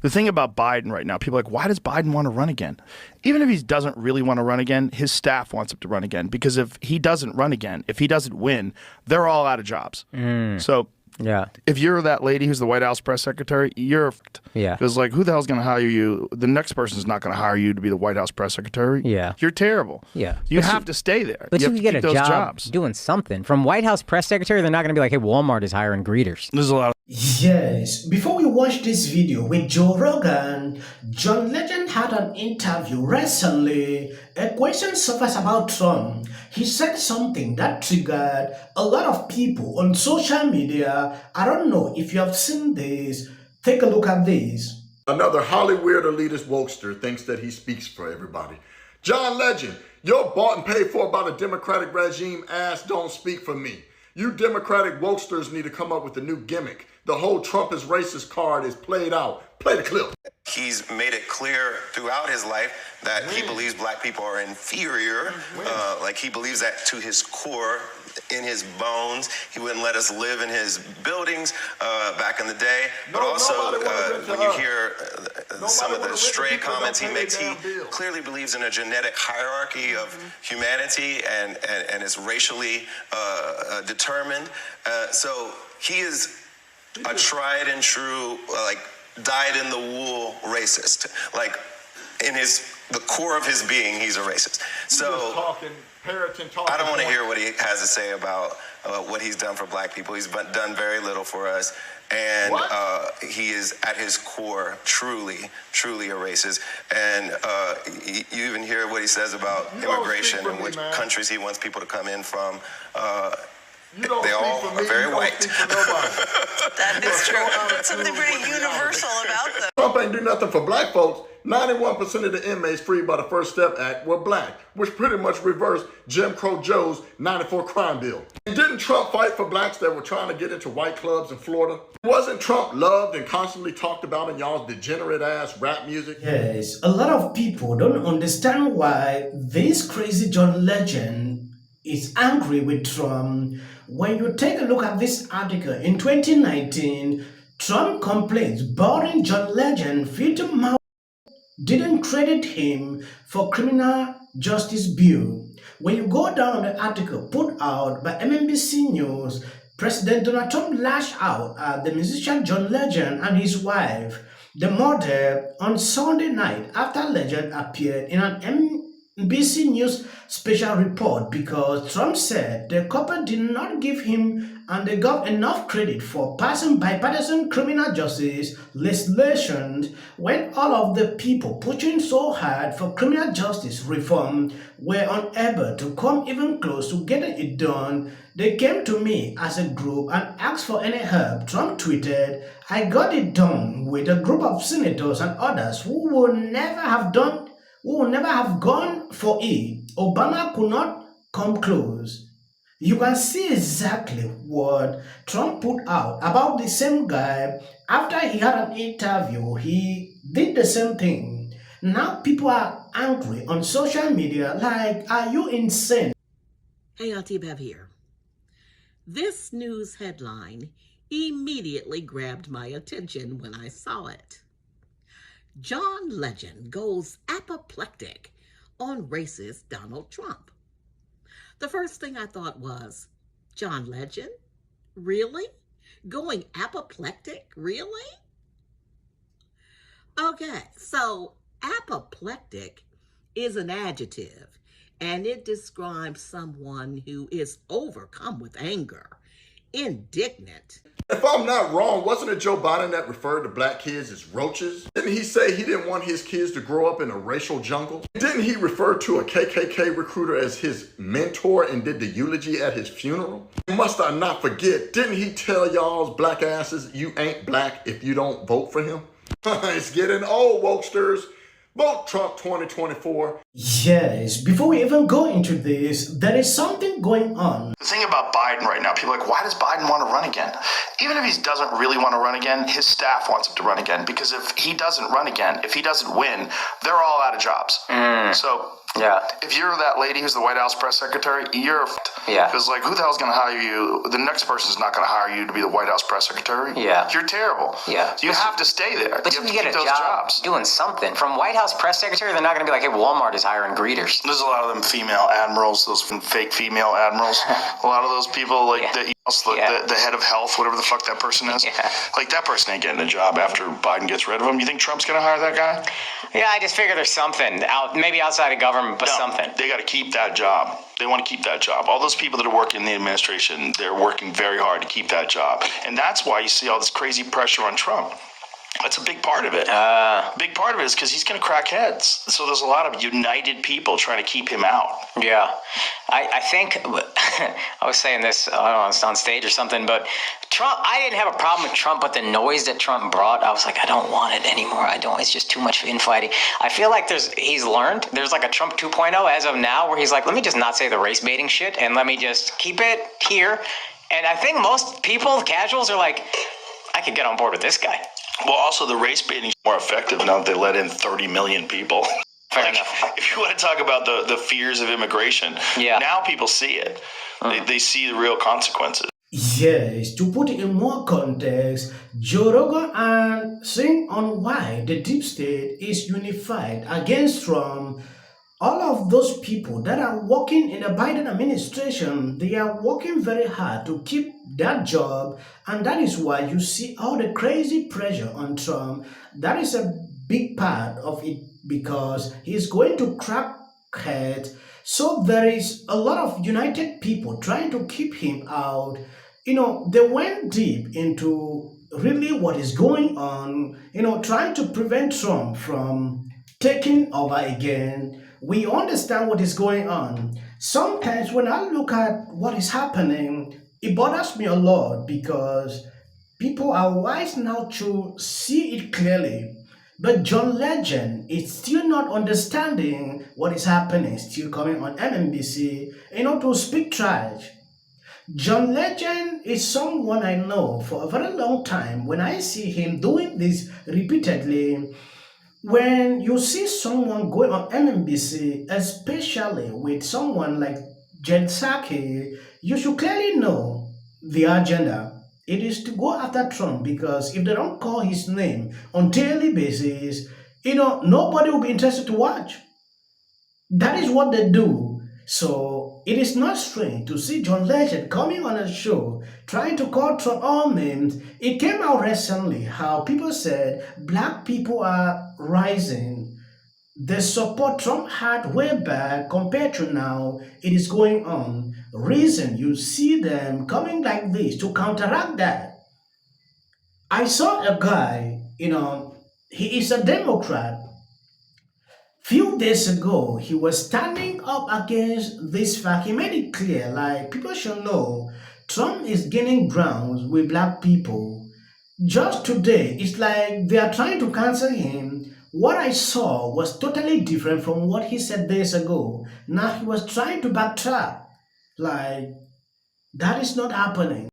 The thing about Biden right now, people are like, why does Biden want to run again? Even if he doesn't really want to run again, his staff wants him to run again. Because if he doesn't run again, if he doesn't win, they're all out of jobs. So if you're that lady who's the White House press secretary, you're because like, who the hell's going to hire you? The next person's not going to hire you to be the White House press secretary. You're terrible. You have to stay there. But you have can to get a keep those job jobs. doing something. From White House press secretary, they're not going to be like, hey, Walmart is hiring greeters. There's a lot of Yes, before we watch this video with Joe Rogan, John Legend had an interview recently. A question surfaced about Trump. He said something that triggered a lot of people on social media. I don't know if you have seen this. Take a look at this. Another Hollywood elitist wokester thinks that he speaks for everybody. John Legend, your bought and paid for by the Democratic regime ass don't speak for me. You Democratic wokesters need to come up with a new gimmick. The whole Trump is racist card is played out. Play the clip. He's made it clear throughout his life that he believes black people are inferior. Like he believes that to his core, in his bones. He wouldn't let us live in his buildings back in the day. But also, when you hear some of the stray comments he makes, he clearly believes in a genetic hierarchy of humanity and is racially determined. So he is a tried and true, like, dyed-in-the-wool racist. Like, in the core of his being, he's a racist. So I don't want to hear what he has to say about what he's done for black people. He's done very little for us. And he is, at his core, truly a racist. And you even hear what he says about immigration and which countries he wants people to come in from. They all are very white. That is true. That's something pretty universal about them. Trump ain't do nothing for black folks. 91% of the inmates freed by the First Step Act were black, which pretty much reversed Jim Crow Joe's 94 crime bill. And didn't Trump fight for blacks that were trying to get into white clubs in Florida? Wasn't Trump loved and constantly talked about in y'all's degenerate ass rap music? Yes, a lot of people don't understand why this crazy John Legend is angry with Trump. When you take a look at this article in 2019, Trump complains boring John Legend Peter Mao didn't credit him for criminal justice bill. When you go down the article put out by MNBC News, President Donald Trump lashed out at the musician John Legend and his wife, the mother, on Sunday night after Legend appeared in an NBC News special report because Trump said the couple did not give him and the gov enough credit for passing bipartisan criminal justice legislation when all of the people pushing so hard for criminal justice reform were unable to come even close to getting it done. They came to me as a group and asked for any help. Trump tweeted, "I got it done with a group of senators and others who would never have gone for it. Obama could not come close." You can see exactly what Trump put out about the same guy. After he had an interview, he did the same thing. Now people are angry on social media like, are you insane? Hey, Auntie Bev here. This news headline immediately grabbed my attention when I saw it. John Legend goes apoplectic on racist Donald Trump. The first thing I thought was, John Legend? Really? Going apoplectic? Really? Okay, so apoplectic is an adjective, and it describes someone who is overcome with anger, indignant. If I'm not wrong, wasn't it Joe Biden that referred to black kids as roaches? Didn't he say he didn't want his kids to grow up in a racial jungle? Didn't he refer to a KKK recruiter as his mentor and did the eulogy at his funeral? Must I not forget, didn't he tell y'all's black asses you ain't black if you don't vote for him? It's getting old, wokesters. Vote Trump 2024. Yes, before we even go into this, there is something going on. The thing about Biden right now, people are like, why does Biden want to run again? Even if he doesn't really want to run again, his staff wants him to run again. Because if he doesn't run again, if he doesn't win, they're all out of jobs. So Yeah. If you're that lady who's the White House press secretary, you're f***ed. Yeah. Because, like, who the hell's going to hire you? The next person's not going to hire you to be the White House press secretary. Yeah. You're terrible. Yeah. You have to stay there. But you you have can to get a keep job those jobs. doing something. From White House press secretary, they're not going to be like, hey, Walmart is hiring greeters. There's a lot of them female admirals, those fake female admirals. A lot of those people, like the head of health, whatever the fuck that person is. Yeah. Like, that person ain't getting a job after Biden gets rid of him. You think Trump's going to hire that guy? Yeah, I just figure there's something out, maybe outside of government, but something. They got to keep that job. They want to keep that job. All those people that are working in the administration, they're working very hard to keep that job. And that's why you see all this crazy pressure on Trump. That's a big part of it. Big part of it is because he's going to crack heads. So there's a lot of united people trying to keep him out. Yeah. I think, I was saying this, I don't know, on stage or something, but Trump, I didn't have a problem with Trump, but the noise that Trump brought, I was like, I don't want it anymore. It's just too much infighting. I feel like he's learned. There's like a Trump 2.0 as of now where he's like, let me just not say the race baiting shit and let me just keep it here. And I think most people, casuals, are like, I could get on board with this guy. Well, also the race baiting is more effective now that they let in 30 million people. Fair enough. If you want to talk about the fears of immigration, now people see it. They see the real consequences. Yes, to put it in more context, Joe Rogan and saying on why the deep state is unified against Trump. All of those people that are working in the Biden administration, they are working very hard to keep that job, and that is why you see all the crazy pressure on Trump. That is a big part of it because he's going to crack heads. So there is a lot of united people trying to keep him out. They went deep into really what is going on, trying to prevent Trump from taking over again. We understand what is going on. Sometimes when I look at what is happening, it bothers me a lot because people are wise now to see it clearly. But John Legend is still not understanding what is happening, still coming on MMBC, to speak trash. John Legend is someone I know for a very long time. When I see him doing this repeatedly, when you see someone going on MMBC, especially with someone like Jen Psaki, you should clearly know the agenda. It is to go after Trump because if they don't call his name on daily basis, nobody will be interested to watch. That is what they do. So it is not strange to see John Legend coming on a show trying to call Trump all names. It came out recently how people said black people are rising. The support Trump had way back compared to now, it is going on. Reason you see them coming like this to counteract that. I saw a guy, he is a Democrat. Few days ago, he was standing up against this fact. He made it clear, like, people should know Trump is gaining ground with black people. Just today, it's like they are trying to cancel him. What I saw was totally different from what he said days ago. Now he was trying to backtrack. Like, that is not happening.